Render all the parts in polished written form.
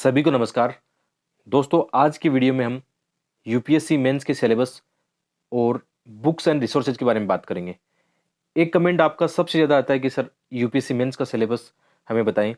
सभी को नमस्कार। दोस्तों, आज की वीडियो में हम यूपीएससी मेंस के सिलेबस और बुक्स एंड रिसोर्सेज के बारे में बात करेंगे। एक कमेंट आपका सबसे ज़्यादा आता है कि सर यूपीएससी मेंस का सिलेबस हमें बताएं,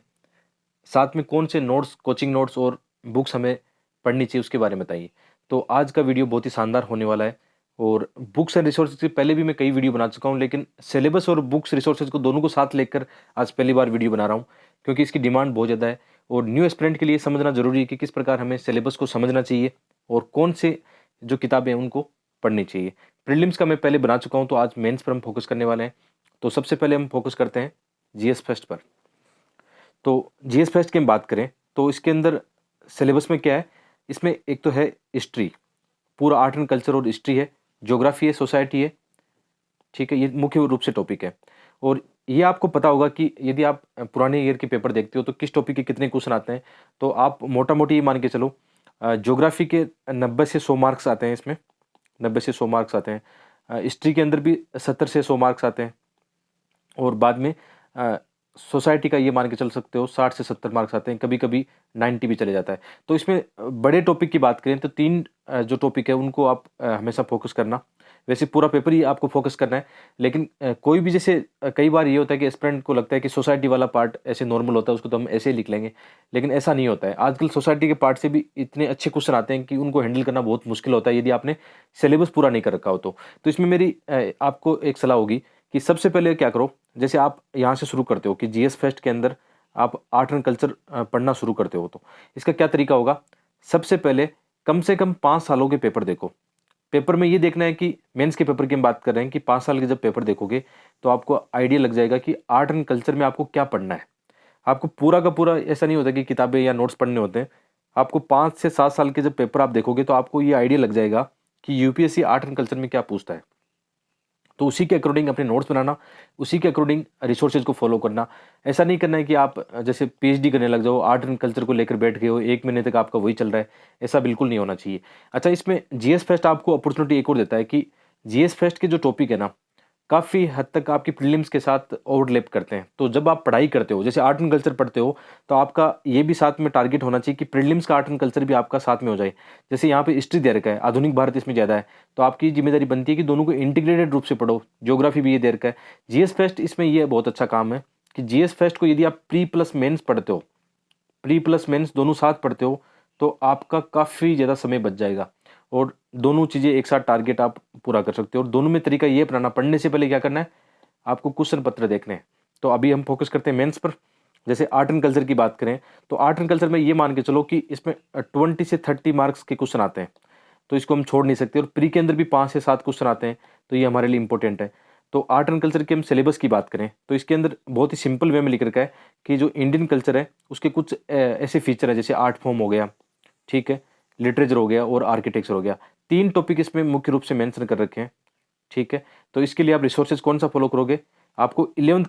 साथ में कौन से नोट्स, कोचिंग नोट्स और बुक्स हमें पढ़नी चाहिए उसके बारे में बताइए। तो आज का वीडियो बहुत ही शानदार होने वाला है। और बुक्स एंड रिसोर्सेज से पहले भी मैं कई वीडियो बना चुका हूँ, लेकिन सिलेबस और बुक्स रिसोर्सेज को दोनों को साथ लेकर आज पहली बार वीडियो बना रहा हूँ, क्योंकि इसकी डिमांड बहुत ज़्यादा है। और न्यू एस्पिरेंट के लिए समझना ज़रूरी है कि किस प्रकार हमें सिलेबस को समझना चाहिए और कौन से जो किताबें हैं उनको पढ़नी चाहिए। प्रीलिम्स का मैं पहले बना चुका हूँ, तो आज मेंस पर हम फोकस करने वाले हैं। तो सबसे पहले हम फोकस करते हैं जीएस फेस्ट पर। तो जीएस फेस्ट की हम बात करें तो इसके अंदर सिलेबस में क्या है, इसमें एक तो है हिस्ट्री, पूरा आर्ट एंड कल्चर और हिस्ट्री है, ज्योग्राफी है, सोसाइटी है, ठीक है। ये मुख्य रूप से टॉपिक है। और ये आपको पता होगा कि यदि आप पुराने ईयर के पेपर देखते हो तो किस टॉपिक के कितने क्वेश्चन आते हैं। तो आप मोटा मोटी ये मान के चलो, ज्योग्राफी के 90 से 100 मार्क्स आते हैं, इसमें 90 से 100 मार्क्स आते हैं। हिस्ट्री के अंदर भी 70 से 100 मार्क्स आते हैं। और बाद में सोसाइटी का ये मान के चल सकते हो 60 से 70 मार्क्स आते हैं, कभी कभी 90 भी चले जाता है। तो इसमें बड़े टॉपिक की बात करें तो तीन जो टॉपिक है उनको आप हमेशा फोकस करना। वैसे पूरा पेपर ही आपको फोकस करना है, लेकिन कोई भी जैसे कई बार ये होता है कि एस्पिरेंट को लगता है कि सोसाइटी वाला पार्ट ऐसे नॉर्मल होता है, उसको तो हम ऐसे ही लिख लेंगे, लेकिन ऐसा नहीं होता है। आजकल सोसाइटी के पार्ट से भी इतने अच्छे क्वेश्चन आते हैं कि उनको हैंडल करना बहुत मुश्किल होता है यदि आपने सिलेबस पूरा नहीं कर रखा हो तो इसमें मेरी आपको एक सलाह होगी कि सबसे पहले क्या करो, जैसे आप यहाँ से शुरू करते हो कि जीएस फेस्ट के अंदर आप आर्ट एंड कल्चर पढ़ना शुरू करते हो, तो इसका क्या तरीका होगा। सबसे पहले कम से कम 5 सालों के पेपर देखो। पेपर में ये देखना है कि मेंस के पेपर की हम बात कर रहे हैं कि 5 साल के जब पेपर देखोगे तो आपको आइडिया लग जाएगा कि आर्ट एंड कल्चर में आपको क्या पढ़ना है। आपको पूरा का पूरा ऐसा नहीं होता कि किताबें या नोट्स पढ़ने होते हैं। आपको 5 से 7 साल के जब पेपर आप देखोगे तो आपको ये आइडिया लग जाएगा कि यूपीएससी आर्ट एंड कल्चर में क्या पूछता है। तो उसी के अकॉर्डिंग अपने नोट्स बनाना, उसी के अकॉर्डिंग रिसोर्सेज को फॉलो करना। ऐसा नहीं करना है कि आप जैसे पीएचडी करने लग जाओ, आर्ट एंड कल्चर को लेकर बैठ गए हो, 1 महीने तक आपका वही चल रहा है। ऐसा बिल्कुल नहीं होना चाहिए। अच्छा, इसमें जीएस फेस्ट आपको अपॉर्चुनिटी एक और देता है कि जीएस फेस्ट के जो टॉपिक है ना, काफ़ी हद तक आपकी प्रीलिम्स के साथ ओवरलैप करते हैं। तो जब आप पढ़ाई करते हो, जैसे आर्ट एंड कल्चर पढ़ते हो, तो आपका ये भी साथ में टारगेट होना चाहिए कि प्रीलिम्स का आर्ट एंड कल्चर भी आपका साथ में हो जाए। जैसे यहाँ पे हिस्ट्री दे रखा है, आधुनिक भारत इसमें ज़्यादा है, तो आपकी जिम्मेदारी बनती है कि दोनों को इंटीग्रेटेड रूप से पढ़ो। ज्योग्राफी भी ये दे रखा है। जीएस फेस्ट इसमें ये बहुत अच्छा काम है कि जीएस फेस्ट को यदि आप प्री प्लस मेंस पढ़ते हो, प्री प्लस मेंस दोनों साथ पढ़ते हो, तो आपका काफ़ी ज़्यादा समय बच जाएगा और दोनों चीज़ें एक साथ टारगेट आप पूरा कर सकते हो। और दोनों में तरीका ये अपनाना, पढ़ने से पहले क्या करना है, आपको क्वेश्चन पत्र देखने हैं। तो अभी हम फोकस करते हैं मेंस पर। जैसे आर्ट एंड कल्चर की बात करें तो आर्ट एंड कल्चर में ये मान के चलो कि इसमें 20 से 30 मार्क्स के क्वेश्चन आते हैं, तो इसको हम छोड़ नहीं सकते। और प्री के अंदर भी 5 से 7 क्वेश्चन आते हैं, तो ये हमारे लिए इंपॉर्टेंट है। तो आर्ट एंड कल्चर के हम सिलेबस की बात करें तो इसके अंदर बहुत ही सिंपल वे में लिख रखा है कि जो इंडियन कल्चर है उसके कुछ ऐसे फीचर है, जैसे आर्ट फॉर्म हो गया, ठीक है, लिटरेचर हो गया और आर्किटेक्चर हो गया। 3 टॉपिक इसमें मुख्य रूप से मेंशन कर रखे हैं, ठीक है। तो इसके लिए आप रिसोर्सेज कौन सा फॉलो करोगे, आपको 11th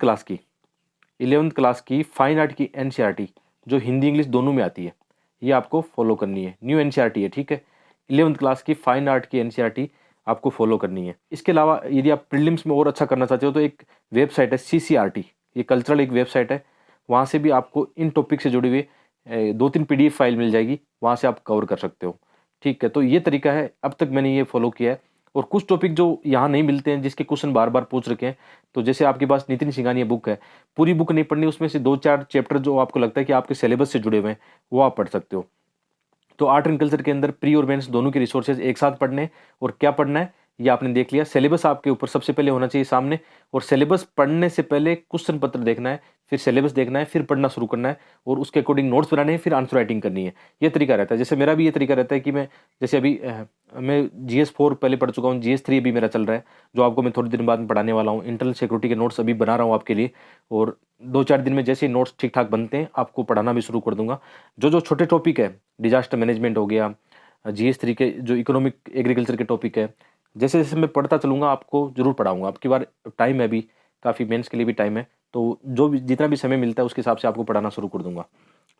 क्लास की फाइन आर्ट की एनसीईआरटी, जो हिंदी इंग्लिश दोनों में आती है, ये आपको फॉलो करनी है। न्यू एनसीईआरटी है, ठीक है। 11th क्लास की फाइन आर्ट की एनसीईआरटी आपको फॉलो करनी है। इसके अलावा यदि आप प्रीलिम्स में और अच्छा करना चाहते हो तो एक वेबसाइट है सीसीआरटी, ये कल्चरल एक वेबसाइट है। वहाँ से भी आपको इन टॉपिक से जुड़ी हुई 2-3 पीडीएफ फाइल मिल जाएगी, वहाँ से आप कवर कर सकते हो, ठीक है। तो ये तरीका है, अब तक मैंने ये फॉलो किया है। और कुछ टॉपिक जो यहाँ नहीं मिलते हैं, जिसके क्वेश्चन बार बार पूछ रखे हैं, तो जैसे आपके पास नितिन सिंघानिया बुक है, पूरी बुक नहीं पढ़नी, उसमें से 2-4 चैप्टर जो आपको लगता है कि आपके सिलेबस से जुड़े हुए हैं वो आप पढ़ सकते हो। तो आर्ट एंड कल्चर के अंदर प्री और मेंस दोनों के रिसोर्सेज एक साथ पढ़ने हैं। और क्या पढ़ना है ये आपने देख लिया। सिलेबस आपके ऊपर सबसे पहले होना चाहिए सामने, और सिलेबस पढ़ने से पहले क्वेश्चन पत्र देखना है, फिर सिलेबस देखना है, फिर पढ़ना शुरू करना है और उसके अकॉर्डिंग नोट्स बनाने हैं, फिर आंसर राइटिंग करनी है। ये तरीका रहता है। जैसे मेरा भी ये तरीका रहता है कि मैं जैसे अभी मैं GS4 पहले पढ़ चुका हूँ, GS3 अभी मेरा चल रहा है, जो आपको मैं थोड़ी दिन बाद में पढ़ाने वाला हूँ। इंटरनल सिक्योरिटी के नोट्स अभी बना रहा हूँ आपके लिए, और 2-4 दिन में जैसे ही नोट्स ठीक ठाक बनते हैं आपको पढ़ाना भी शुरू कर दूंगा। जो जो छोटे टॉपिक है, डिजास्टर मैनेजमेंट हो गया, GS3 के जो इकोनॉमिक एग्रीकल्चर के टॉपिक है, जैसे जैसे मैं पढ़ता चलूँगा आपको ज़रूर पढ़ाऊँगा। अब की बार टाइम है, अभी काफ़ी मेंस के लिए भी टाइम है, तो जो भी जितना भी समय मिलता है उसके हिसाब से आपको पढ़ाना शुरू कर दूँगा,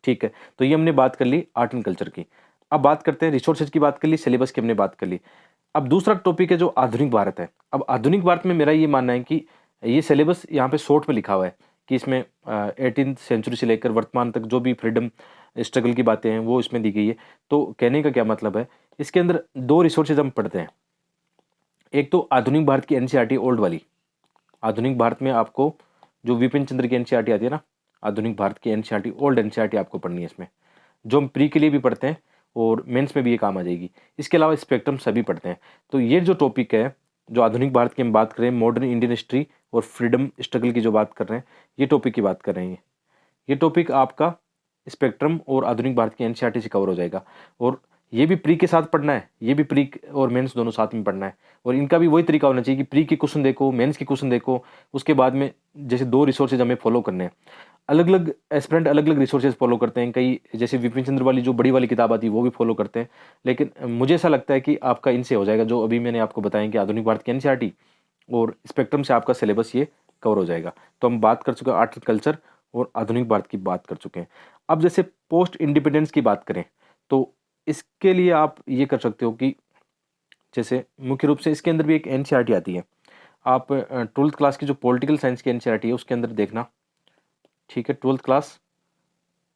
ठीक है। तो ये हमने बात कर ली आर्ट एंड कल्चर की। अब बात करते हैं रिसोर्सेज की, बात कर ली, सिलेबस की हमने बात कर ली। अब दूसरा टॉपिक है जो आधुनिक भारत है। अब आधुनिक भारत में मेरा ये मानना है कि ये सिलेबस यहाँ पे शॉर्ट में लिखा हुआ है कि इसमें 18th सेंचुरी से लेकर वर्तमान तक जो भी फ्रीडम स्ट्रगल की बातें हैं वो इसमें दी गई है। तो कहने का क्या मतलब है, इसके अंदर दो रिसोर्सेज हम पढ़ते हैं। एक तो आधुनिक भारत की एनसीईआरटी ओल्ड वाली, आधुनिक भारत में आपको जो विपिन चंद्र की एनसीईआरटी आती है ना, आधुनिक भारत की एनसीईआरटी ओल्ड एनसीईआरटी आपको पढ़नी है इसमें, जो हम प्री के लिए भी पढ़ते हैं और मेंस में भी ये काम आ जाएगी। इसके अलावा स्पेक्ट्रम सभी पढ़ते हैं। तो ये जो टॉपिक है, जो आधुनिक भारत की हम बात कर रहे हैं, मॉडर्न इंडियन हिस्ट्री और फ्रीडम स्ट्रगल की जो बात कर रहे हैं, ये टॉपिक की बात कर रहे हैं। ये टॉपिक आपका स्पेक्ट्रम और आधुनिक भारत की एनसीईआरटी से कवर हो जाएगा। और ये भी प्री के साथ पढ़ना है, ये भी प्री और मेंस दोनों साथ में पढ़ना है। और इनका भी वही तरीका होना चाहिए कि प्री के क्वेश्चन देखो, मेंस के क्वेश्चन देखो, उसके बाद में जैसे दो रिसोर्सेज हमें फॉलो करने हैं। अलग अलग एस्पिरेंट अलग अलग रिसोर्सेज फॉलो करते हैं, कई जैसे विपिन चंद्र वाली जो बड़ी वाली किताब आती है वो भी फॉलो करते हैं। लेकिन मुझे ऐसा लगता है कि आपका इनसे हो जाएगा, जो अभी मैंने आपको बताया कि आधुनिक भारत की एनसीईआरटी और स्पेक्ट्रम से आपका सिलेबस ये कवर हो जाएगा। तो हम बात कर चुके हैं आर्ट एंड कल्चर और आधुनिक भारत की बात कर चुके हैं। अब जैसे पोस्ट इंडिपेंडेंस की बात करें तो इसके लिए आप ये कर सकते हो कि जैसे मुख्य रूप से इसके अंदर भी एक एनसीईआरटी आती है। आप 12th क्लास की जो पॉलिटिकल साइंस की एनसीईआरटी है उसके अंदर देखना, ठीक है। 12th क्लास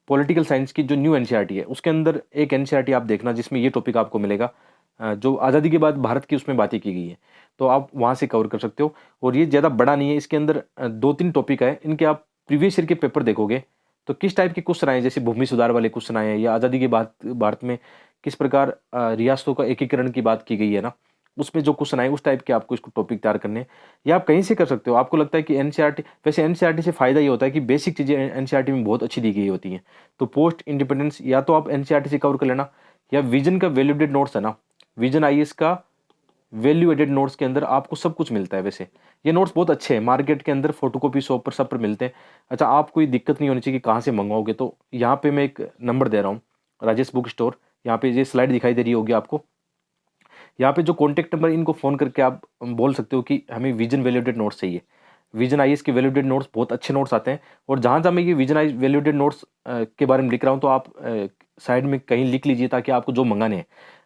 पॉलिटिकल साइंस की जो न्यू एनसीईआरटी है उसके अंदर एक एनसीईआरटी आप देखना जिसमें ये टॉपिक आपको मिलेगा, जो आज़ादी के बाद भारत की उसमें बातें की गई है। तो आप वहाँ से कवर कर सकते हो। और ये ज़्यादा बड़ा नहीं है, इसके अंदर 2-3 टॉपिक है, इनके आप प्रीवियस ईयर के पेपर देखोगे तो किस टाइप के क्वेश्चन आए, जैसे भूमि सुधार वाले क्वेश्चन आए हैं, या आज़ादी के बाद भारत में किस प्रकार रियासतों का एकीकरण की बात की गई है ना, उसमें जो क्वेश्चन आए उस टाइप के आपको इसको टॉपिक तैयार करने हैं। या आप कहीं से कर सकते हो। आपको लगता है कि एनसीईआरटी, वैसे एनसीईआरटी से फ़ायदा ये होता है कि बेसिक चीज़ें एनसीईआरटी में बहुत अच्छी दी गई होती हैं। तो पोस्ट इंडिपेंडेंस या तो आप एनसीईआरटी से कवर कर लेना, या विजन का वैल्यू एडेड नोट्स है ना, विजन आईएएस का वैल्यू एडेड नोट्स के अंदर आपको सब कुछ मिलता है। वैसे ये नोट्स बहुत अच्छे हैं, मार्केट के अंदर फोटोकॉपी शॉप पर सब पर मिलते हैं। अच्छा, आपको कोई दिक्कत नहीं होनी चाहिए कि कहाँ से मंगवाओगे, तो यहाँ पे मैं एक नंबर दे रहा हूँ, राजेश बुक स्टोर। यहाँ पे ये स्लाइड दिखाई दे रही होगी आपको, यहाँ पे जो कॉन्टैक्ट नंबर, इनको फ़ोन करके आप बोल सकते हो कि हमें विजन वैल्यूडेड नोट्स चाहिए। विजन आईएएस के वैल्यूडेड नोट्स बहुत अच्छे नोट्स आते हैं। और जहाँ जहाँ मैं ये विजन आई वैल्यूडेड नोट्स के बारे में लिख रहा हूँ, तो आप साइड में कहीं लिख लीजिए ताकि आपको जो मंगाने हैं,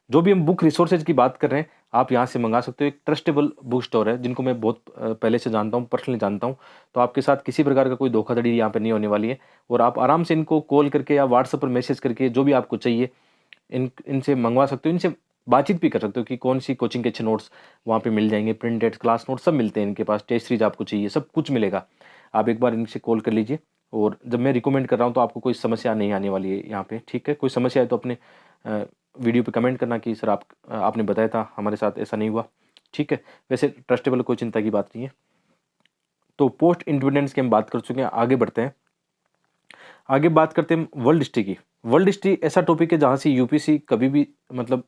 जो भी हम बुक रिसोर्सेज की बात कर रहे हैं, आप यहाँ से मंगा सकते हो। एक ट्रस्टेबल बुक स्टोर है जिनको मैं बहुत पहले से जानता हूँ, पर्सनली जानता हूँ। तो आपके साथ किसी प्रकार का कोई धोखाधड़ी यहाँ पे नहीं होने वाली है। और आप आराम से इनको कॉल करके या व्हाट्सएप पर मैसेज करके जो भी आपको चाहिए इनसे मंगवा सकते हो। इनसे बातचीत भी कर सकते हो कि कौन सी कोचिंग के अच्छे नोट्स वहाँ पे मिल जाएंगे, प्रिंटेड क्लास नोट्स सब मिलते हैं इनके पास, टेस्ट सीरीज आपको चाहिए सब कुछ मिलेगा। आप एक बार इनसे कॉल कर लीजिए। और जब मैं रिकमेंड कर रहा हूँ तो आपको कोई समस्या नहीं आने वाली है यहाँ पे, ठीक है। कोई समस्या है तो अपने वीडियो पे कमेंट करना कि सर आपने बताया था, हमारे साथ ऐसा नहीं हुआ, ठीक है। वैसे ट्रस्टेबल, कोई चिंता की बात नहीं है। तो पोस्ट इंडिपेंडेंस की हम बात कर चुके हैं, आगे बढ़ते हैं। आगे बात करते हैं वर्ल्ड हिस्ट्री की। वर्ल्ड हिस्ट्री ऐसा टॉपिक है जहाँ से यूपीएससी कभी भी मतलब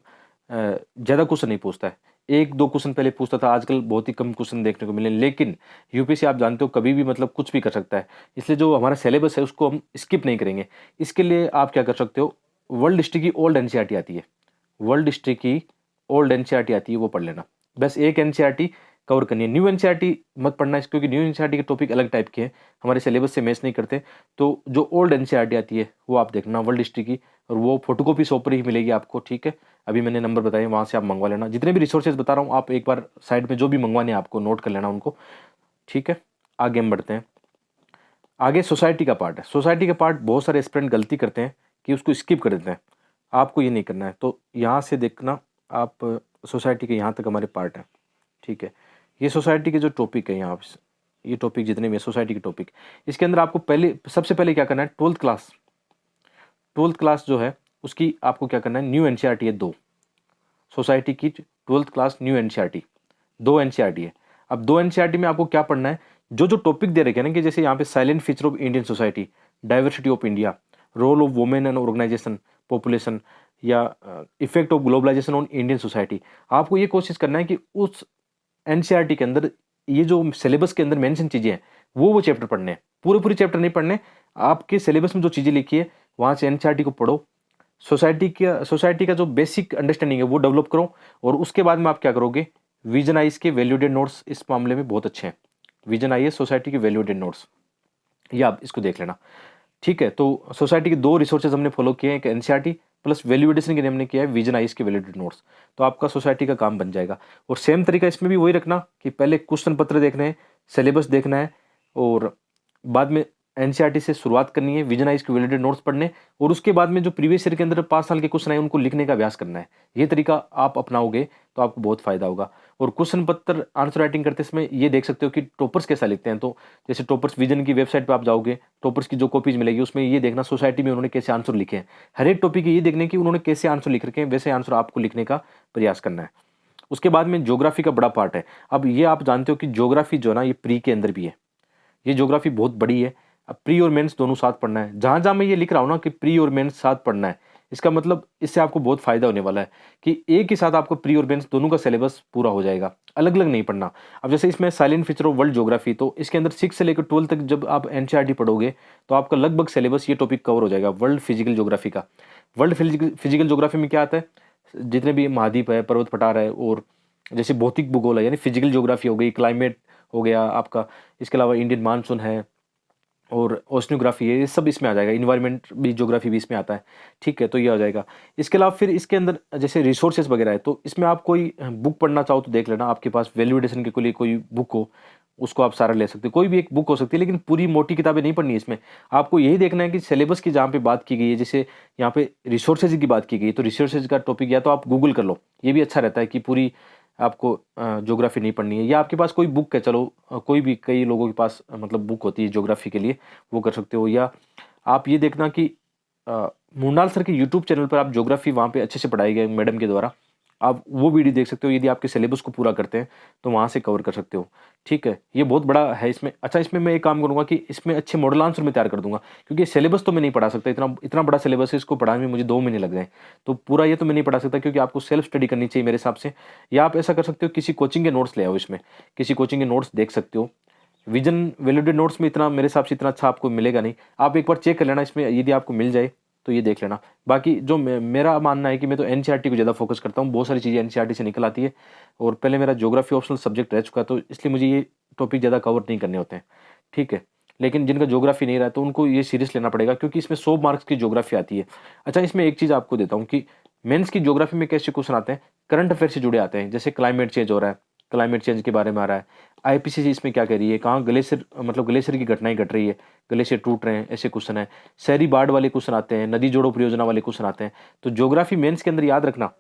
ज़्यादा क्वेश्चन नहीं पूछता है। 1-2 क्वेश्चन पहले पूछता था, आजकल बहुत ही कम क्वेश्चन देखने को मिले। लेकिन यूपीएससी आप जानते हो कभी भी मतलब कुछ भी कर सकता है, इसलिए जो हमारा सिलेबस है उसको हम स्किप नहीं करेंगे। इसके लिए आप क्या कर सकते हो, वर्ल्ड हिस्ट्री की ओल्ड एनसीईआरटी आती है, वर्ल्ड हिस्ट्री की ओल्ड एनसीईआरटी आती है, वो पढ़ लेना। बस एक एनसीईआरटी कवर करनी है, न्यू एनसीईआरटी मत पढ़ना है, क्योंकि न्यू एनसीईआरटी के टॉपिक अलग टाइप के हैं, हमारे सिलेबस से मैच नहीं करते। तो जो ओल्ड एनसीईआरटी आती है वो आप देखना वर्ल्ड हिस्ट्री की, और वो फोटोकॉपी शॉप पर ही मिलेगी आपको, ठीक है। अभी मैंने नंबर बताए, वहाँ से आप मंगवा लेना। जितने भी रिसोर्सेज बता रहा हूँ आप एक बार साइड में जो भी मंगवाने हैं आपको नोट कर लेना उनको, ठीक है। आगे हम बढ़ते हैं। आगे सोसाइटी का पार्ट है। सोसाइटी का पार्ट बहुत सारे एस्पिरेंट गलती करते हैं कि उसको स्किप कर देते हैं, आपको ये नहीं करना है। तो यहाँ से देखना आप, सोसाइटी के यहाँ तक हमारे पार्ट है, ठीक है। ये सोसाइटी के जो टॉपिक है, यहाँ ये टॉपिक जितने भी सोसाइटी के टॉपिक, इसके अंदर आपको सबसे पहले क्या करना है, 12th क्लास जो है उसकी आपको क्या करना है, न्यू एनसीईआरटी है 2, सोसाइटी की 12th class new NCERT 2 NCERT है। अब 2 एनसीईआरटी में आपको क्या पढ़ना है, जो जो टॉपिक दे रखे हैं ना, कि जैसे यहाँ पे silent feature of Indian society, diversity of India, role of women and organisation population, या effect of globalisation on Indian society. आपको ये कोशिश करना है कि उस एनसीईआरटी के अंदर ये जो सिलेबस के अंदर मेंशन चीज़ें हैं वो चैप्टर पढ़ने हैं, पूरे चैप्टर नहीं पढ़ने। आपके सिलेबस में जो चीज़ें लिखी है वहाँ से एनसीईआरटी को पढ़ो, सोसाइटी का जो बेसिक अंडरस्टैंडिंग है वो डेवलप करो। और उसके बाद में आप क्या करोगे, विजन आईएएस के वैल्यूडेड नोट्स इस मामले में बहुत अच्छे हैं, विजन आईएएस सोसाइटी के वैल्यूडेड नोट्स, ये आप इसको देख लेना, ठीक है। तो सोसाइटी के 2 रिसोर्सेज हमने फॉलो किए हैं, एक एनसीईआरटी प्लस वैल्यू एडिशन के लिए हमने किया है विजन आईएएस के वैल्यूडेड नोट्स। तो आपका सोसाइटी का काम बन जाएगा। और सेम तरीका इसमें भी वही रखना कि पहले क्वेश्चन पत्र देखने हैं, सिलेबस देखना है, और बाद में एनसीईआरटी से शुरुआत करनी है, विजनाइज के वैलिडेटेड नोट्स पढ़ने, और उसके बाद में जो प्रीवियस ईयर के अंदर 5 साल के क्वेश्चन आए उनको लिखने का अभ्यास करना है। ये तरीका आप अपनाओगे तो आपको बहुत फायदा होगा। और क्वेश्चन पत्र आंसर राइटिंग करते समय ये देख सकते हो कि टॉपर्स कैसा लिखते हैं। तो जैसे टॉपर्स विजन की वेबसाइट पर आप जाओगे, टॉपर्स की जो कॉपीज मिलेगी उसमें ये देखना सोसाइटी में उन्होंने कैसे आंसर लिखे हैं। हर एक टॉपिक ये देखने की उन्होंने कैसे आंसर लिख रखे हैं, वैसे आंसर आपको लिखने का प्रयास करना है। उसके बाद में ज्योग्राफी का बड़ा पार्ट है। अब ये आप जानते हो कि ज्योग्राफी जो है ना, ये प्री के अंदर भी है। ये ज्योग्राफी बहुत बड़ी है। अब प्री और मेंस दोनों साथ पढ़ना है। जहां जहां मैं ये लिख रहा हूं ना कि प्री और मेंस साथ पढ़ना है, इसका मतलब इससे आपको बहुत फायदा होने वाला है कि एक ही साथ आपको प्री और मेंस दोनों का सिलेबस पूरा हो जाएगा, अलग अलग नहीं पढ़ना। अब जैसे इसमें silent feature of world geography, तो इसके अंदर 6 से लेकर 12 तक जब आप एनसीईआरटी पढ़ोगे तो आपका लगभग सिलेबस ये टॉपिक कवर हो जाएगा वर्ल्ड फिजिकल ज्योग्राफी का। वर्ल्ड फिजिकल ज्योग्राफी में क्या आता है, जितने भी महाद्वीप है, पर्वत पठार है, और जैसे भौतिक भूगोल है यानी फिजिकल ज्योग्राफी हो गई, क्लाइमेट हो गया आपका, इसके अलावा इंडियन मानसून है और ओशनोग्राफी है, ये सब इसमें आ जाएगा। इन्वायरमेंट भी, ज्योग्राफी भी इसमें आता है। ठीक है, तो ये आ जाएगा। इसके अलावा फिर इसके अंदर जैसे रिसोर्सेज वगैरह है, तो इसमें आप कोई बुक पढ़ना चाहो तो देख लेना, आपके पास वैल्यू एडिशन के लिए कोई बुक हो उसको आप सारा ले सकते हो। कोई भी एक बुक हो सकती है, लेकिन पूरी मोटी किताबें नहीं पढ़नी है इसमें। आपको यही देखना है कि सिलेबस की जहाँ पे बात की गई है, जैसे यहाँ पे रिसोर्सेज की बात की गई, तो रिसोर्सेज का टॉपिक या तो आप गूगल कर लो, ये भी अच्छा रहता है कि पूरी आपको ज्योग्राफी नहीं पढ़नी है। या आपके पास कोई बुक है, चलो कोई भी, कई लोगों के पास मतलब बुक होती है ज्योग्राफी के लिए, वो कर सकते हो। या आप ये देखना कि मुनाल सर के यूट्यूब चैनल पर आप ज्योग्राफी वहाँ पे अच्छे से पढ़ाई गई मैडम के द्वारा, आप वो वीडियो देख सकते हो। यदि आपके सिलेबस को पूरा करते हैं तो वहाँ से कवर कर सकते हो। ठीक है, ये बहुत बड़ा है इसमें। अच्छा, इसमें मैं एक काम करूँगा कि इसमें अच्छे मॉडल आंसर मैं तैयार कर दूंगा, क्योंकि सिलेबस तो मैं नहीं पढ़ा सकता, इतना इतना बड़ा सिलेबस है, इसको पढ़ाने में मुझे 2 महीने लग जाए, तो पूरा ये तो मैं नहीं पढ़ा सकता, क्योंकि आपको सेल्फ स्टडी करनी चाहिए मेरे हिसाब से। या आप ऐसा कर सकते हो, किसी कोचिंग के नोट्स ले आओ, इसमें किसी कोचिंग के नोट्स देख सकते हो। विजन वैलिडेटेड नोट्स में इतना मेरे हिसाब से इतना अच्छा आपको मिलेगा नहीं, आप एक बार चेक कर लेना इसमें, यदि आपको मिल जाए तो ये देख लेना। बाकी जो मेरा मानना है कि मैं तो एनसीईआरटी को ज़्यादा फोकस करता हूँ, बहुत सारी चीज़ें एनसीईआरटी से निकल आती है, और पहले मेरा ज्योग्राफी ऑप्शनल सब्जेक्ट रह चुका है, तो इसलिए मुझे ये टॉपिक ज़्यादा कवर नहीं करने होते हैं। ठीक है, लेकिन जिनका ज्योग्राफी नहीं रहा तो उनको ये सीरियस लेना पड़ेगा, क्योंकि इसमें 100 मार्क्स की ज्योग्राफी आती है। अच्छा, इसमें एक चीज़ आपको देता हूँ कि मेंस की ज्योग्राफी में कैसे क्वेश्चन आते हैं, करंट अफेयर से जुड़े आते हैं। जैसे क्लाइमेट चेंज हो रहा है, क्लाइमेट चेंज के बारे में आ रहा है, आईपीसीसी इसमें क्या कह रही है, कहाँ ग्लेशियर मतलब ग्लेशियर की घटनाएं घट रही है, ग्लेशियर टूट रहे हैं, ऐसे क्वेश्चन है। शहरी बाढ़ वाले क्वेश्चन आते हैं, नदी जोड़ो परियोजना वाले क्वेश्चन आते हैं। तो ज्योग्राफी मेंस के अंदर याद रखना,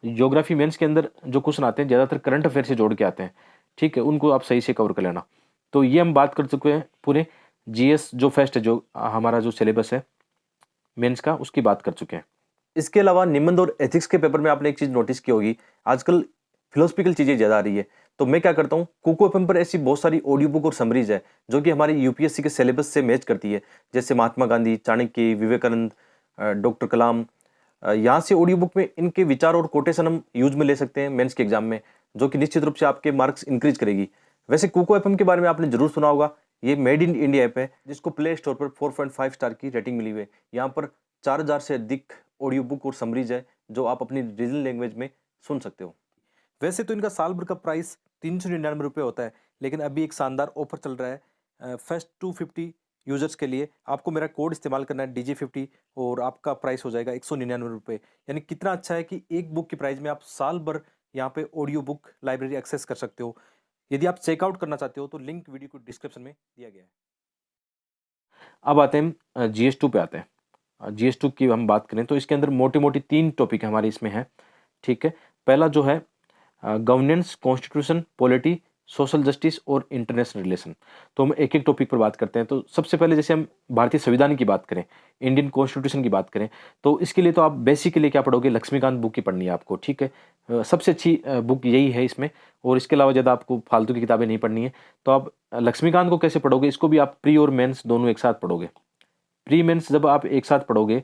ज्योग्राफी मेंस के अंदर जो क्वेश्चन आते हैं ज़्यादातर करंट अफेयर से जोड़ के आते हैं। ठीक है, उनको आप सही से कवर कर लेना। तो ये हम बात कर चुके हैं पूरे जीएस जो फर्स्ट है, जो हमारा जो सिलेबस है मेंस का, उसकी बात कर चुके हैं। इसके अलावा निबंध और एथिक्स के पेपर में आपने एक चीज़ नोटिस की होगी, आजकल फिलोसफिकल चीज़ें ज़्यादा आ रही है। तो मैं क्या करता हूँ, कुको एफएम पर ऐसी बहुत सारी ऑडियो बुक और समरीज है जो कि हमारी यूपीएससी के सिलेबस से मैच करती है। जैसे महात्मा गांधी, चाणक्य, विवेकानंद, डॉक्टर कलाम, यहाँ से ऑडियो बुक में इनके विचार और कोटेशन हम यूज में ले सकते हैं मेंस के एग्जाम में, जो कि निश्चित रूप से आपके मार्क्स इंक्रीज करेगी। वैसे कुको एफएम के बारे में आपने जरूर सुना होगा। ये मेड इन इंडिया ऐप है, जिसको प्ले स्टोर पर 4.5 स्टार की रेटिंग मिली हुई है। यहाँ पर 4000 से अधिक ऑडियो बुक और समरीज है जो आप अपनी रीजनल लैंग्वेज में सुन सकते हो। वैसे तो इनका साल भर का प्राइस 399 रुपये होता है, लेकिन अभी एक शानदार ऑफर चल रहा है फर्स्ट 250 यूजर्स के लिए। आपको मेरा कोड इस्तेमाल करना है DJ50, और आपका प्राइस हो जाएगा 199 रुपये। यानी कितना अच्छा है कि एक बुक की प्राइस में आप साल भर यहाँ पे ऑडियो बुक लाइब्रेरी एक्सेस कर सकते हो। यदि आप चेकआउट करना चाहते हो तो लिंक वीडियो को डिस्क्रिप्शन में दिया गया है। अब आते हैं GS2 पे आते हैं। GS2 की हम बात करें तो इसके अंदर मोटी मोटी 3 टॉपिक हमारे इसमें है। ठीक है, पहला जो है governance, constitution, polity, social justice और इंटरनेशनल रिलेशन। तो हम एक एक टॉपिक पर बात करते हैं। तो सबसे पहले जैसे हम भारतीय संविधान की बात करें, इंडियन कॉन्स्टिट्यूशन की बात करें, तो इसके लिए तो आप बेसिकली क्या पढ़ोगे, लक्ष्मीकांत बुक की पढ़नी है आपको। ठीक है, सबसे अच्छी बुक यही है इसमें, और इसके अलावा ज़्यादा आपको फालतू की किताबें नहीं पढ़नी है। तो आप लक्ष्मीकांत को कैसे पढ़ोगे, इसको भी आप प्री और मेंस दोनों एक साथ पढ़ोगे। प्री मेंस जब आप एक साथ पढ़ोगे,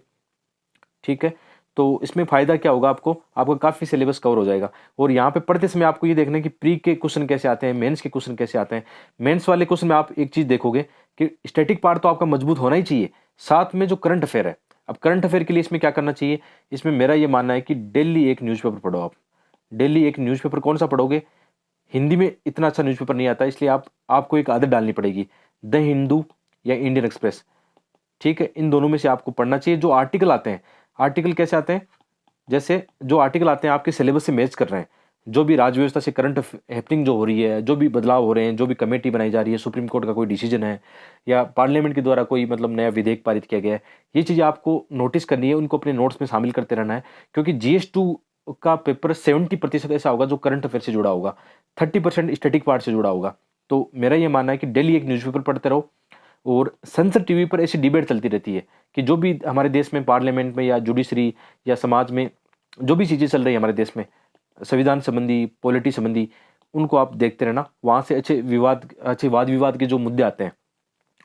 ठीक है, तो इसमें फ़ायदा क्या होगा, आपका काफ़ी सिलेबस कवर हो जाएगा। और यहाँ पे पढ़ते समय आपको ये देखना है कि प्री के क्वेश्चन कैसे आते हैं, मेंस के क्वेश्चन कैसे आते हैं। मेंस वाले क्वेश्चन में आप एक चीज़ देखोगे कि स्टैटिक पार्ट तो आपका मजबूत होना ही चाहिए, साथ में जो करंट अफेयर है। अब करंट अफेयर के लिए इसमें क्या करना चाहिए, इसमें मेरा ये मानना है कि डेली एक न्यूज़पेपर पढ़ो आप। डेली एक न्यूज़पेपर कौन सा पढ़ोगे, हिंदी में इतना अच्छा न्यूज़पेपर नहीं आता, इसलिए आपको एक आदत डालनी पड़ेगी, द हिंदू या इंडियन एक्सप्रेस। ठीक है, इन दोनों में से आपको पढ़ना चाहिए। जो आर्टिकल आते हैं, आर्टिकल कैसे आते हैं, जैसे जो आर्टिकल आते हैं आपके सिलेबस से मैच कर रहे हैं, जो भी राज्य व्यवस्था से करंट हैपनिंग जो हो रही है, जो भी बदलाव हो रहे हैं, जो भी कमेटी बनाई जा रही है, सुप्रीम कोर्ट का कोई डिसीजन है या पार्लियामेंट के द्वारा कोई मतलब नया विधेयक पारित किया गया है, ये चीज़ें आपको नोटिस करनी है, उनको अपने नोट्स में शामिल करते रहना है। क्योंकि GS2 का पेपर 70% ऐसा होगा जो करंट अफेयर से जुड़ा होगा, 30% स्टैटिक पार्ट से जुड़ा होगा। तो मेरा ये मानना है कि डेली एक न्यूज़पेपर पढ़ते रहो। और संसद टीवी पर ऐसी डिबेट चलती रहती है कि जो भी हमारे देश में पार्लियामेंट में या जुडिशरी या समाज में जो भी चीज़ें चल रही है हमारे देश में, संविधान संबंधी, पॉलिटी संबंधी, उनको आप देखते रहना। वहाँ से अच्छे वाद विवाद के जो मुद्दे आते हैं,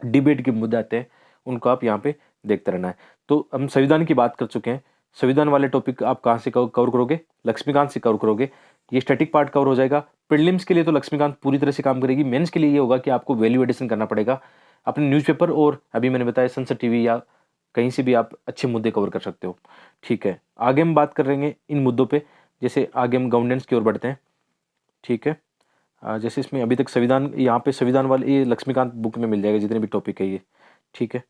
डिबेट के मुद्दे आते हैं, उनको आप यहाँ पे देखते रहना है। तो हम संविधान की बात कर चुके हैं। संविधान वाले टॉपिक आप कहाँ से कवर करोगे? लक्ष्मीकांत से कवर करोगे। ये स्टैटिक पार्ट कवर हो जाएगा। प्रीलिम्स के लिए तो लक्ष्मीकांत पूरी तरह से काम करेगी। मेंस के लिए ये होगा कि आपको वैल्यू एडिशन करना पड़ेगा अपने न्यूज़पेपर, और अभी मैंने बताया संसद टीवी या कहीं से भी आप अच्छे मुद्दे कवर कर सकते हो। ठीक है, आगे हम बात करेंगे इन मुद्दों पे। जैसे आगे हम गवर्नेंस की ओर बढ़ते हैं। ठीक है, जैसे इसमें अभी तक संविधान, यहाँ पे संविधान वाले ये लक्ष्मीकांत बुक में मिल जाएगा जितने भी टॉपिक है ये। ठीक है,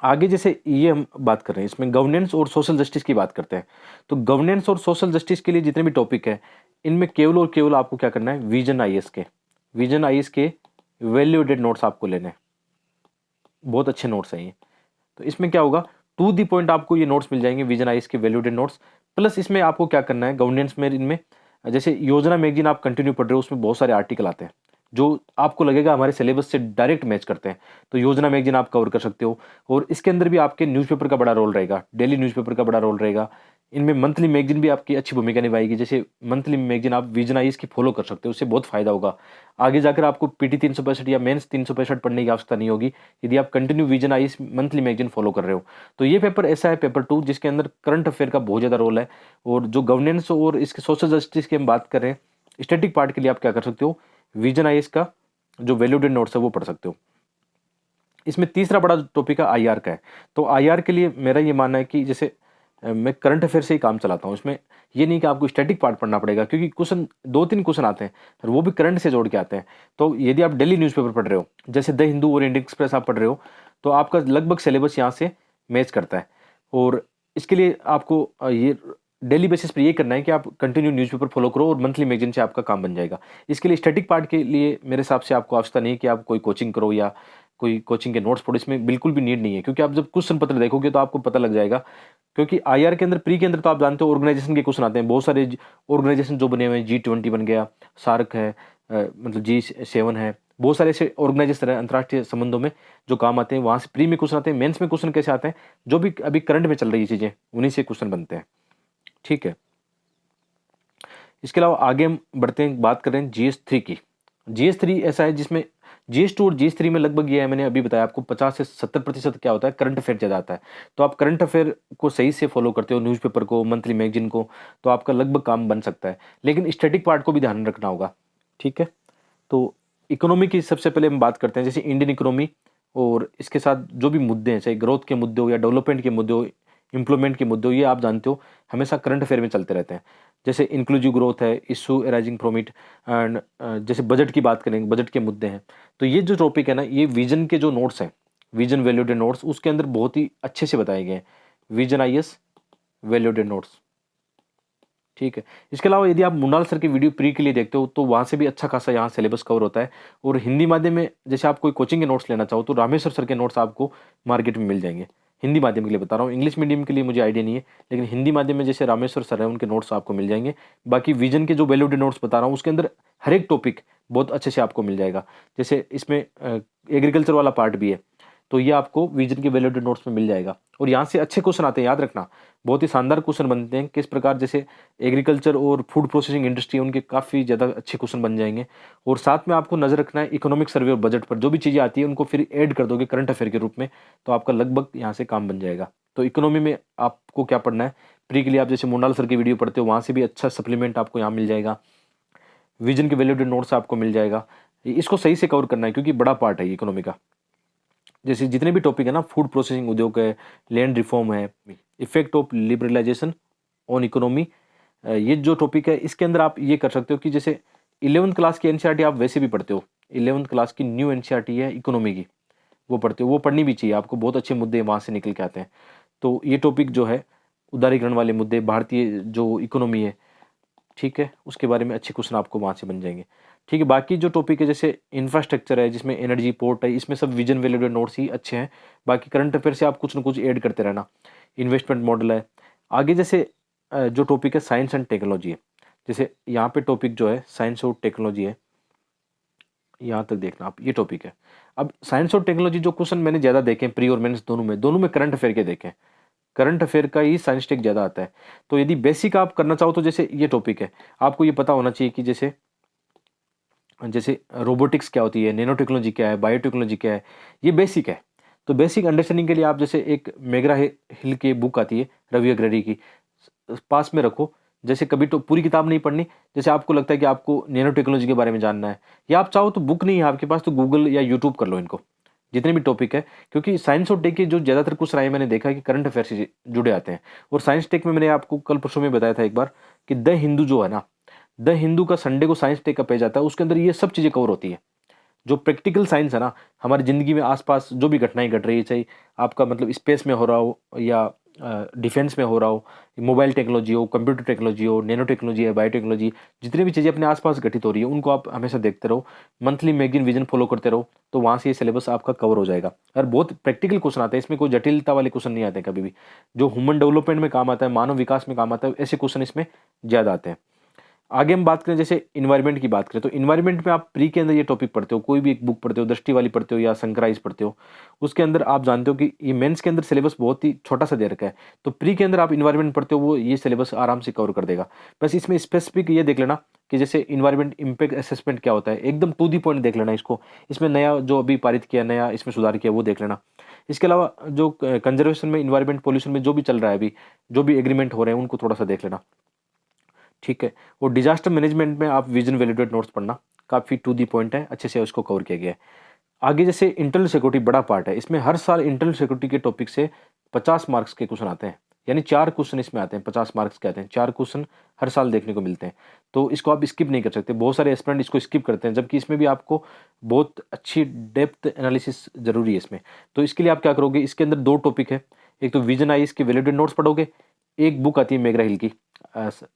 आगे जैसे ये हम बात कर रहे हैं, इसमें गवर्नेंस और सोशल जस्टिस की बात करते हैं। तो गवर्नेंस और सोशल जस्टिस के लिए जितने भी टॉपिक है, इनमें केवल और केवल आपको क्या करना है, विजन आईएएस के वैल्यू एडेड नोट्स आपको लेने हैं। बहुत अच्छे नोट्स हैं ये। तो इसमें क्या होगा, टू दी पॉइंट आपको ये नोट्स मिल जाएंगे, विजन आईएएस के वैल्यू एडेड नोट्स। प्लस इसमें आपको क्या करना है, गवर्नेंस में इनमें जैसे योजना मैगजीन आप कंटिन्यू पढ़ रहे हो, उसमें बहुत सारे आर्टिकल आते हैं जो आपको लगेगा हमारे सिलेबस से डायरेक्ट मैच करते हैं। तो योजना मैगजीन आप कवर कर सकते हो। और इसके अंदर भी आपके न्यूज़पेपर का बड़ा रोल रहेगा, डेली न्यूज़पेपर का बड़ा रोल रहेगा। इनमें मंथली मैगजीन भी आपकी अच्छी भूमिका निभाएगी। जैसे मंथली मैगजीन आप विजन आईएएस की फॉलो कर सकते हो, उससे बहुत फायदा होगा। आगे जाकर आपको पीटी 365 या मेंस 365 पढ़ने की आवश्यकता नहीं होगी यदि आप continue vision IAS monthly magazine follow कर रहे हो। तो ये पेपर ऐसा है, पेपर 2, जिसके अंदर करंट अफेयर का बहुत ज़्यादा रोल है। और जो गवर्नेंस और इसके सोशल जस्टिस की हम बात करें, स्टैटिक पार्ट के लिए आप क्या कर सकते हो, विजन आईएएस का जो वैल्यूडेड नोट्स है वो पढ़ सकते हो। इसमें तीसरा बड़ा टॉपिक है आईआर का है। तो आईआर के लिए मेरा ये मानना है कि जैसे मैं करंट अफेयर से ही काम चलाता हूँ, इसमें ये नहीं कि आपको स्टैटिक पार्ट पढ़ना पड़ेगा, क्योंकि क्वेश्चन 2-3 क्वेश्चन आते हैं और वो भी करंट से जोड़ के आते हैं। तो यदि आप डेली न्यूज़पेपर पढ़ रहे हो, जैसे द हिंदू और इंडियन एक्सप्रेस आप पढ़ रहे हो, तो आपका लगभग सिलेबस यहाँ से मैच करता है। और इसके लिए आपको ये डेली बेसिस पर ये करना है कि आप कंटिन्यू न्यूज़पेपर फॉलो करो और मंथली मैगजीन से आपका काम बन जाएगा। इसके लिए स्टैटिक पार्ट के लिए मेरे हिसाब से आपको आवश्यकता नहीं है कि आप कोई कोचिंग करो या कोई कोचिंग के नोट्स पढ़ो, इसमें बिल्कुल भी नीड नहीं है। क्योंकि आप जब क्वेश्चन पत्र देखोगे तो आपको पता लग जाएगा। क्योंकि आईआर के अंदर, प्री के अंदर तो आप जानते हो ऑर्गेनाइजेशन के क्वेश्चन आते हैं। बहुत सारे ऑर्गेनाइजेशन जो बने हुए हैं, G20 बन गया, सार्क है, मतलब G7 है, बहुत सारे ऐसे ऑर्गेनाइजेशन है अंतर्राष्ट्रीय संबंधों में जो काम आते हैं। वहाँ से प्री में क्वेश्चन आते हैं। मेंस में क्वेश्चन कैसे आते हैं, जो भी अभी करंट में चल रही चीज़ें, उन्हीं से क्वेश्चन बनते हैं। ठीक है, इसके अलावा आगे हम बढ़ते हैं, बात कर रहे हैं GS3 की। GS3 ऐसा है जिसमें GS2 और GS3 में लगभग ये है, मैंने अभी बताया आपको, 50 से 70% क्या होता है, करंट अफेयर ज़्यादा आता है। तो आप करंट अफेयर को सही से फॉलो करते हो, न्यूज़पेपर को, मंथली मैगजीन को, तो आपका लगभग काम बन सकता है। लेकिन स्टैटिक पार्ट को भी ध्यान रखना होगा। ठीक है, तो इकोनॉमी की सबसे पहले हम बात करते हैं। जैसे इंडियन इकोनॉमी और इसके साथ जो भी मुद्दे हैं, चाहे ग्रोथ के मुद्दे हो या डेवलपमेंट के मुद्दे हो, एम्प्लॉयमेंट के मुद्दे हो, ये आप जानते हो हमेशा करंट अफेयर में चलते रहते हैं। जैसे इंक्लूसिव ग्रोथ है, issue arising from it, and जैसे बजट की बात करेंगे, बजट के मुद्दे हैं। तो ये जो टॉपिक है ना, ये विजन के जो नोट्स हैं, विजन वैल्यूडेड नोट्स, उसके अंदर बहुत ही अच्छे से बताए गए हैं, विजन आईएएस वैल्यूडेड नोट्स। ठीक है, इसके अलावा यदि आप मुंडाल सर की वीडियो प्री के लिए देखते हो तो वहाँ से भी अच्छा खासा यहाँ सिलेबस कवर होता है। और हिंदी माध्यम में जैसे आप कोई कोचिंग के नोट्स लेना चाहो तो रामेश्वर सर के नोट्स आपको मार्केट में मिल जाएंगे। हिंदी माध्यम के लिए बता रहा हूँ, इंग्लिश मीडियम के लिए मुझे आइडिया नहीं है, लेकिन हिंदी माध्यम में जैसे रामेश्वर सर है, उनके नोट्स आपको मिल जाएंगे। बाकी विजन के जो वैल्यूडेड नोट्स बता रहा हूँ, उसके अंदर हर एक टॉपिक बहुत अच्छे से आपको मिल जाएगा। जैसे इसमें एग्रीकल्चर वाला पार्ट भी है, तो ये आपको विजन के वैल्यूडेड नोट्स में मिल जाएगा। और यहाँ से अच्छे क्वेश्चन आते हैं, याद रखना, बहुत ही शानदार क्वेश्चन बनते हैं। किस प्रकार, जैसे एग्रीकल्चर और फूड प्रोसेसिंग इंडस्ट्री है, उनके काफ़ी ज़्यादा अच्छे क्वेश्चन बन जाएंगे। और साथ में आपको नज़र रखना है इकोनॉमिक सर्वे और बजट पर, जो भी चीज़ें आती है उनको फिर ऐड कर दोगे करंट अफेयर के रूप में, तो आपका लगभग यहाँ से काम बन जाएगा। तो इकोनॉमी में आपको क्या पढ़ना है, प्री के लिए आप जैसे मोंडाल सर की वीडियो पढ़ते हो, वहाँ से भी अच्छा सप्लीमेंट आपको यहाँ मिल जाएगा। विजन के वैल्यूडेड नोट्स आपको मिल जाएगा। इसको सही से कवर करना है क्योंकि बड़ा पार्ट है इकोनॉमी का। जैसे जितने भी टॉपिक है ना, फूड प्रोसेसिंग उद्योग है, लैंड रिफॉर्म है, effect of liberalisation on economy, ये जो टॉपिक है इसके अंदर आप ये कर सकते हो कि जैसे 11th क्लास की एनसीईआरटी आप वैसे भी पढ़ते हो, 11th क्लास की न्यू एनसीईआरटी है इकोनॉमी की, वो पढ़ते हो, वो पढ़नी भी चाहिए आपको, बहुत अच्छे मुद्दे वहाँ से निकल के आते हैं। तो ये टॉपिक जो है, उदारीकरण वाले मुद्दे, भारतीय जो इकोनॉमी है, ठीक है, उसके बारे में अच्छे क्वेश्चन आपको वहाँ से बन जाएंगे। ठीक है, बाकी जो टॉपिक है जैसे इंफ्रास्ट्रक्चर है, जिसमें एनर्जी पोर्ट है, इसमें सब विजन वैल्यूड नोट्स ही अच्छे हैं। बाकी करंट अफेयर से आप कुछ ना कुछ ऐड करते रहना। इन्वेस्टमेंट मॉडल है। आगे जैसे जो टॉपिक है साइंस एंड टेक्नोलॉजी है, जैसे यहाँ पे टॉपिक जो है साइंस और टेक्नोलॉजी है, यहाँ तक देखना आप, ये टॉपिक है। अब साइंस और टेक्नोलॉजी जो क्वेश्चन मैंने ज़्यादा देखे प्री और मेंस दोनों में करंट अफेयर के देखे, करंट अफेयर का ही साइंस टेक ज़्यादा आता है। तो यदि बेसिक आप करना चाहो तो जैसे ये टॉपिक है, आपको ये पता होना चाहिए कि जैसे जैसे रोबोटिक्स क्या होती है, नैनो टेक्नोलॉजी क्या है, बायोटेक्नोलॉजी क्या है, ये बेसिक है। तो बेसिक अंडरस्टैंडिंग के लिए आप जैसे एक मेगरा हिल की बुक आती है रवि अग्रवाल की, पास में रखो। जैसे कभी तो पूरी किताब नहीं पढ़नी, जैसे आपको लगता है कि आपको नैनो टेक्नोलॉजी के बारे में जानना है, या आप चाहो तो बुक नहीं है आपके पास तो गूगल या यूट्यूब कर लो इनको, जितने भी टॉपिक है। क्योंकि साइंस और टेक के जो ज़्यादातर कुछ राय मैंने देखा है कि करंट अफेयर से जुड़े आते हैं। और साइंस टेक में मैंने आपको कल परसों में बताया था एक बार कि द हिंदू जो है ना, द हिंदू का संडे को साइंस टेक का पेज आता है, उसके अंदर ये सब चीज़ें कवर होती है। जो प्रैक्टिकल साइंस है ना, हमारी ज़िंदगी में आसपास जो भी घटनाएं घट रही है, चाहे आपका मतलब स्पेस में हो रहा हो या डिफेंस में हो रहा हो, मोबाइल टेक्नोलॉजी हो, कंप्यूटर टेक्नोलॉजी हो, नैनो टेक्नोलॉजी है, बायोटेक्नोलॉजी, जितनी भी चीज़ें अपने आसपास घटित हो रही है उनको आप हमेशा देखते रहो। मंथली मैगजीन विजन फॉलो करते रहो, तो वहाँ से ये सिलेबस आपका कवर हो जाएगा। और बहुत प्रैक्टिकल क्वेश्चन आते हैं इसमें, कोई जटिलता वाले क्वेश्चन नहीं आते हैं कभी भी। जो ह्यूमन डेवलपमेंट में काम आता है, मानव विकास में काम आता है, ऐसे क्वेश्चन इसमें ज़्यादा आते हैं। आगे हम बात करें, जैसे इन्वायरमेंट की बात करें, तो इन्वायरमेंट में आप प्री के अंदर ये टॉपिक पढ़ते हो, कोई भी एक बुक पढ़ते हो, दृष्टि वाली पढ़ते हो या संक्राइज पढ़ते हो, उसके अंदर आप जानते हो कि ये मेंस के अंदर सिलेबस बहुत ही छोटा सा दे रखा है। तो प्री के अंदर आप इन्वायरमेंट पढ़ते हो, वो ये सिलेबस आराम से कवर कर देगा। बस इसमें स्पेसिफिक ये देख लेना कि जैसे इन्वायरमेंट इम्पैक्ट असेसमेंट क्या होता है, एकदम टू दी पॉइंट देख लेना इसको। इसमें नया जो अभी पारित किया, नया इसमें सुधार किया, वो देख लेना। इसके अलावा जो कंजर्वेशन में, इन्वायरमेंट पॉल्यूशन में जो भी चल रहा है अभी, जो भी एग्रीमेंट हो रहे हैं, उनको थोड़ा सा देख लेना। ठीक है, और डिजास्टर मैनेजमेंट में आप विजन वैल्यूडेड नोट्स पढ़ना, काफ़ी टू दी पॉइंट है, अच्छे से उसको कवर किया गया है। आगे जैसे इंटरनल सिक्योरिटी बड़ा पार्ट है, इसमें हर साल इंटरनल सिक्योरिटी के टॉपिक से 50 मार्क्स के क्वेश्चन आते हैं, यानी 4 क्वेश्चन इसमें आते हैं, 50 मार्क्स के आते हैं, 4 क्वेश्चन हर साल देखने को मिलते हैं। तो इसको आप स्किप नहीं कर सकते, बहुत सारे एस्पिरेंट इसको स्किप करते हैं, जबकि इसमें भी आपको बहुत अच्छी डेप्थ एनालिसिस जरूरी है इसमें। तो इसके लिए आप क्या करोगे, इसके अंदर 2 टॉपिक है, एक तो विजन आई इसके वैल्यूडेड नोट्स पढ़ोगे, एक बुक आती है मेगरा हिल की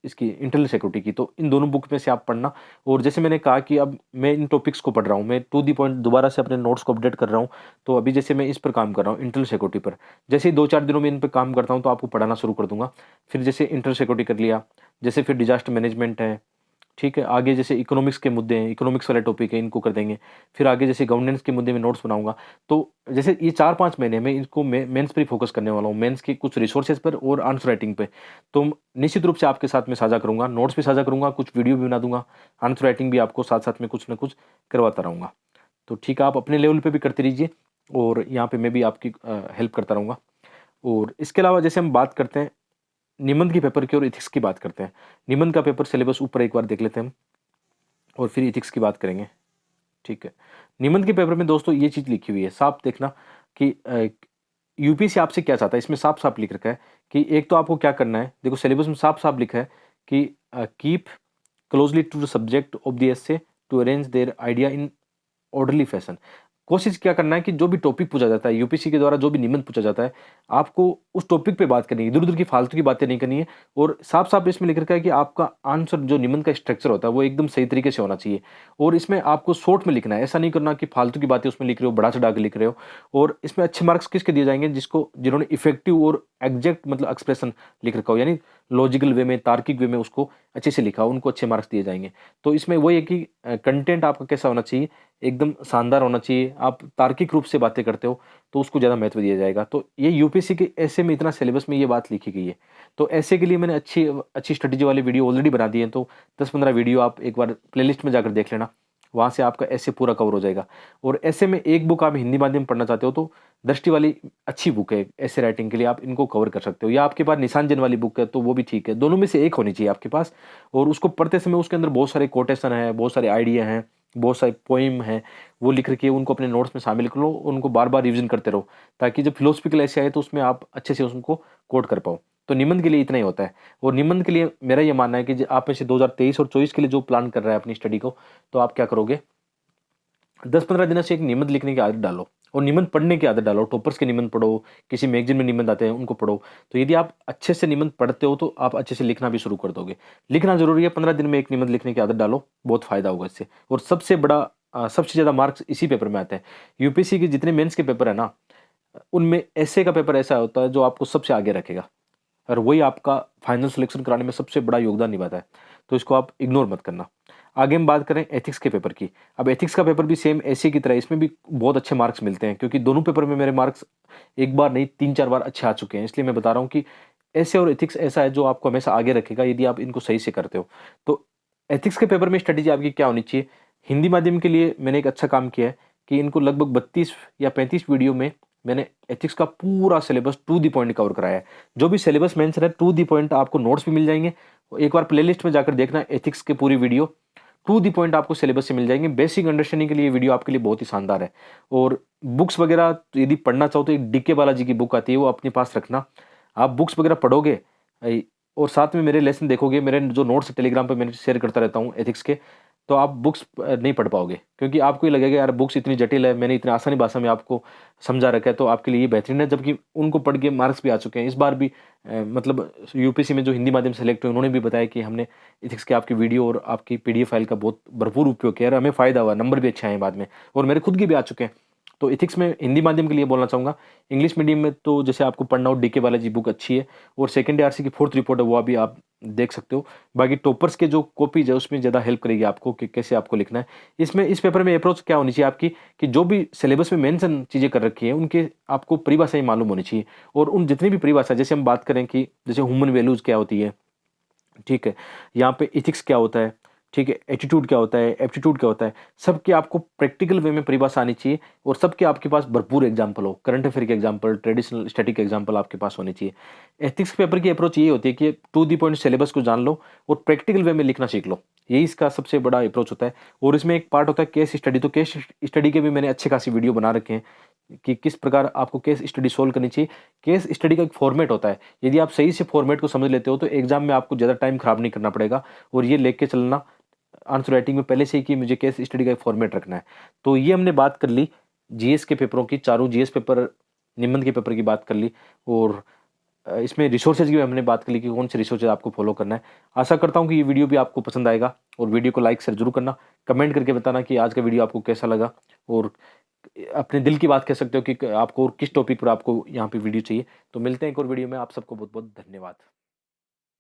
इसकी इंटरनल सिक्योरिटी की, तो इन दोनों बुक में से आप पढ़ना। और जैसे मैंने कहा कि अब मैं इन टॉपिक्स को पढ़ रहा हूँ, मैं टू दी पॉइंट दोबारा से अपने नोट्स को अपडेट कर रहा हूँ। तो अभी जैसे मैं इस पर काम कर रहा हूँ, इंटरनल सिक्योरिटी पर, जैसे ही 2-4 दिनों में इन पर काम करता हूँ तो आपको पढ़ाना शुरू कर दूंगा। फिर जैसे इंटरनल सिक्योरिटी कर लिया, जैसे फिर डिजास्टर मैनेजमेंट है, ठीक है, आगे जैसे इकोनॉमिक्स के मुद्दे हैं, इकोनॉमिक्स वाले टॉपिक है, इनको कर देंगे। फिर आगे जैसे गवर्नेंस के मुद्दे में नोट्स बनाऊंगा। तो जैसे ये 4-5 महीने में इनको मेंस पर ही फोकस करने वाला हूँ, मेंस के कुछ रिसोर्सेज पर और आंसर राइटिंग पे। तो निश्चित रूप से आपके साथ में साझा करूंगा, नोट्स भी साझा करूंगा, कुछ वीडियो भी बना दूंगा, आंसर राइटिंग भी आपको साथ साथ में कुछ ना कुछ करवाता रहूँगा। तो ठीक है, आप अपने लेवल पे भी करते रहिए और यहाँ पे मैं भी आपकी हेल्प करता रहूँगा। और इसके अलावा जैसे हम बात करते हैं निबंध की पेपर की और इथिक्स की बात करते हैं। निबंध का पेपर सिलेबस ऊपर एक बार देख लेते हैं हम, और फिर इथिक्स की बात करेंगे। ठीक है, निबंध के पेपर में दोस्तों ये चीज़ लिखी हुई है, साफ देखना कि यूपीएससी आपसे क्या चाहता है। इसमें साफ साफ लिख रखा है कि एक तो आपको क्या करना है, देखो सिलेबस में साफ साफ लिखा है कि keep closely to the subject of the essay to arrange their idea in orderly fashion. कोशिश क्या करना है कि जो भी टॉपिक पूछा जाता है यूपीएससी के द्वारा, जो भी निबंध पूछा जाता है, आपको उस टॉपिक पे बात करनी है, इधर उधर की फालतू की बातें नहीं करनी है। और साफ साफ इसमें लिख रखा है कि आपका आंसर जो निबंध का स्ट्रक्चर होता है वो एकदम सही तरीके से होना चाहिए। और इसमें आपको शॉर्ट में लिखना है, ऐसा नहीं करना कि फालतू की बातें उसमें लिख रहे हो, बढ़ा चढ़ा के लिख रहे हो। और इसमें अच्छे मार्क्स किसके दिए जाएंगे, जिन्होंने इफेक्टिव और एग्जैक्ट मतलब एक्सप्रेशन लिख रखा हो, यानी लॉजिकल वे में, तार्किक वे में उसको अच्छे से लिखा हो, उनको अच्छे मार्क्स दिए जाएंगे। तो इसमें वही है कि कंटेंट आपका कैसा होना चाहिए, एकदम शानदार होना चाहिए। आप तार्किक रूप से बातें करते हो तो उसको ज़्यादा महत्व दिया जाएगा। तो ये यूपीएससी के ऐसे में इतना सिलेबस में ये बात लिखी गई है। तो ऐसे के लिए मैंने अच्छी अच्छी स्ट्रेटेजी वाली वीडियो ऑलरेडी बना दी है, तो 10-15 वीडियो आप एक बार प्लेलिस्ट में जाकर देख लेना, वहाँ से आपका ऐसे पूरा कवर हो जाएगा। और ऐसे में एक बुक आप हिंदी माध्यम पढ़ना चाहते हो तो दृष्टि वाली अच्छी बुक है ऐसे राइटिंग के लिए, आप इनको कवर कर सकते हो। या आपके पास निशान जैन वाली बुक है तो वो भी ठीक है, दोनों में से एक होनी चाहिए आपके पास। और उसको पढ़ते समय उसके अंदर बहुत सारे कोटेशन है, बहुत सारे आइडिया हैं, बहुत सारे पोइम हैं, वो लिख रखी है, उनको अपने नोट्स में शामिल कर लो, उनको बार बार रिवीजन करते रहो, ताकि जब फिलोसफिकल ऐसे आए तो उसमें आप अच्छे से उसको कोट कर पाओ। तो निबंध के लिए इतना ही होता है। और निबंध के लिए मेरा ये मानना है कि आप में से 2023 और 24 के लिए जो प्लान कर रहा है अपनी स्टडी को, तो आप क्या करोगे, 10-15 दिन से एक निबंध लिखने की आदत डालो। और निबंध पढ़ने की आदत डालो। टॉपर्स के निबंध पढ़ो, किसी मैगजीन में निबंध आते हैं उनको पढ़ो। तो यदि आप अच्छे से निबंध पढ़ते हो तो आप अच्छे से लिखना भी शुरू कर दोगे। लिखना जरूरी है, 15 दिन में एक निबंध लिखने की आदत डालो, बहुत फायदा होगा इससे। और सबसे बड़ा सबसे ज़्यादा मार्क्स इसी पेपर में आते हैं। यूपीएससी के जितने मेंस के पेपर है ना, उनमें ऐसे का पेपर ऐसा होता है जो आपको सबसे आगे रखेगा, और वही आपका फाइनल सिलेक्शन कराने में सबसे बड़ा योगदान निभाता है। तो इसको आप इग्नोर मत करना। आगे हम बात करें एथिक्स के पेपर की। अब एथिक्स का पेपर भी सेम ऐसे की तरह, इसमें भी बहुत अच्छे मार्क्स मिलते हैं, क्योंकि दोनों पेपर में मेरे मार्क्स एक बार नहीं 3-4 बार अच्छे आ चुके हैं। इसलिए मैं बता रहा हूँ कि ऐसे और एथिक्स ऐसा है जो आपको हमेशा आगे रखेगा यदि आप इनको सही से करते हो। तो एथिक्स के पेपर में स्ट्रेटेजी आपकी क्या होनी चाहिए? हिंदी माध्यम के लिए मैंने एक अच्छा काम किया है कि इनको लगभग 32 या 35 वीडियो में मैंने एथिक्स का पूरा syllabus to the point cover कराया है। जो भी सिलेबस मेंशन है टू दी पॉइंट, आपको नोट्स भी मिल जाएंगे। एक बार प्लेलिस्ट में जाकर देखना, एथिक्स के पूरी वीडियो टू दी पॉइंट आपको सिलेबस से मिल जाएंगे। बेसिक अंडरस्टैंडिंग के लिए वीडियो आपके लिए बहुत ही शानदार है। और बुक्स वगैरह तो यदि पढ़ना चाहो तो एक डीके बालाजी की बुक आती है, वो अपने पास रखना। आप बुक्स वगैरह पढ़ोगे और साथ में मेरे लेसन देखोगे, मेरे जो नोट्स टेलीग्राम पे मैंने शेयर करता रहता हूँ एथिक्स के, तो आप बुक्स नहीं पढ़ पाओगे, क्योंकि आपको ये लगेगा यार बुक्स इतनी जटिल है, मैंने इतनी आसानी भाषा में आपको समझा रखा है, तो आपके लिए ये बेहतरीन है। जबकि उनको पढ़ के मार्क्स भी आ चुके हैं इस बार भी। मतलब यूपीएससी में जो हिंदी माध्यम से सेलेक्ट हुए उन्होंने भी बताया कि हमने एथिक्स के आपकी वीडियो और आपकी पीडीएफ फाइल का बहुत भरपूर उपयोग किया और हमें फ़ायदा हुआ, नंबर भी अच्छे आए बाद में, और मेरे खुद के भी आ चुके हैं। तो एथिक्स में हिंदी माध्यम के लिए बोलना चाहूँगा। इंग्लिश मीडियम में तो जैसे आपको पढ़ना हो, डीके बालाजी बुक अच्छी है, और सेकेंड आरसी की 4th रिपोर्ट है, वो अभी आप देख सकते हो। बाकी टॉपर्स के जो कॉपीज है उसमें ज़्यादा हेल्प करेगी आपको कि कैसे आपको लिखना है। इसमें इस पेपर में अप्रोच क्या होनी चाहिए आपकी, कि जो भी सिलेबस में मेंशन चीज़ें कर रखी है उनके आपको परिभाषाएं मालूम होनी चाहिए। और उन जितनी भी परिभाषा, जैसे हम बात करें कि जैसे ह्यूमन वैल्यूज़ क्या होती है, ठीक है, यहाँ पे एथिक्स क्या होता है, ठीक है, एटीट्यूड क्या होता है, एप्टीट्यूड क्या होता है, सबकी आपको प्रैक्टिकल वे में परिभाषा आनी चाहिए। और सबके आपके पास भरपूर एग्जाम्पल हो, करंट अफेयर के एग्जाम्पल, ट्रेडिशनल स्टैटिक एग्जाम्पल आपके पास होने चाहिए। एथिक्स पेपर की अप्रोच ये होती है कि टू दी पॉइंट सिलेबस को जान लो और प्रैक्टिकल वे में लिखना सीख लो, यही इसका सबसे बड़ा अप्रोच होता है। और इसमें एक पार्ट होता है केस स्टडी, तो केस स्टडी के भी मैंने अच्छे खासी वीडियो बना रखे हैं कि किस प्रकार आपको केस स्टडी सोल्व करनी चाहिए। केस स्टडी का एक फॉर्मेट होता है, यदि आप सही से फॉर्मेट को समझ लेते हो तो एग्जाम में आपको ज़्यादा टाइम खराब नहीं करना पड़ेगा। और ये लेके चलना आंसर राइटिंग में पहले से ही कि मुझे केस स्टडी का एक फॉर्मेट रखना है। तो ये हमने बात कर ली जीएस के पेपरों की, चारों जीएस पेपर, निबंध के पेपर की बात कर ली, और इसमें रिसोर्सेज की भी हमने बात कर ली कि कौन से रिसोर्सेज आपको फॉलो करना है। आशा करता हूँ कि ये वीडियो भी आपको पसंद आएगा, और वीडियो को लाइक शेयर जरूर करना। कमेंट करके बताना कि आज का वीडियो आपको कैसा लगा, और अपने दिल की बात कह सकते हो कि आपको और किस टॉपिक पर आपको यहाँ पे वीडियो चाहिए। तो मिलते हैं एक और वीडियो में, आप सबको बहुत बहुत धन्यवाद।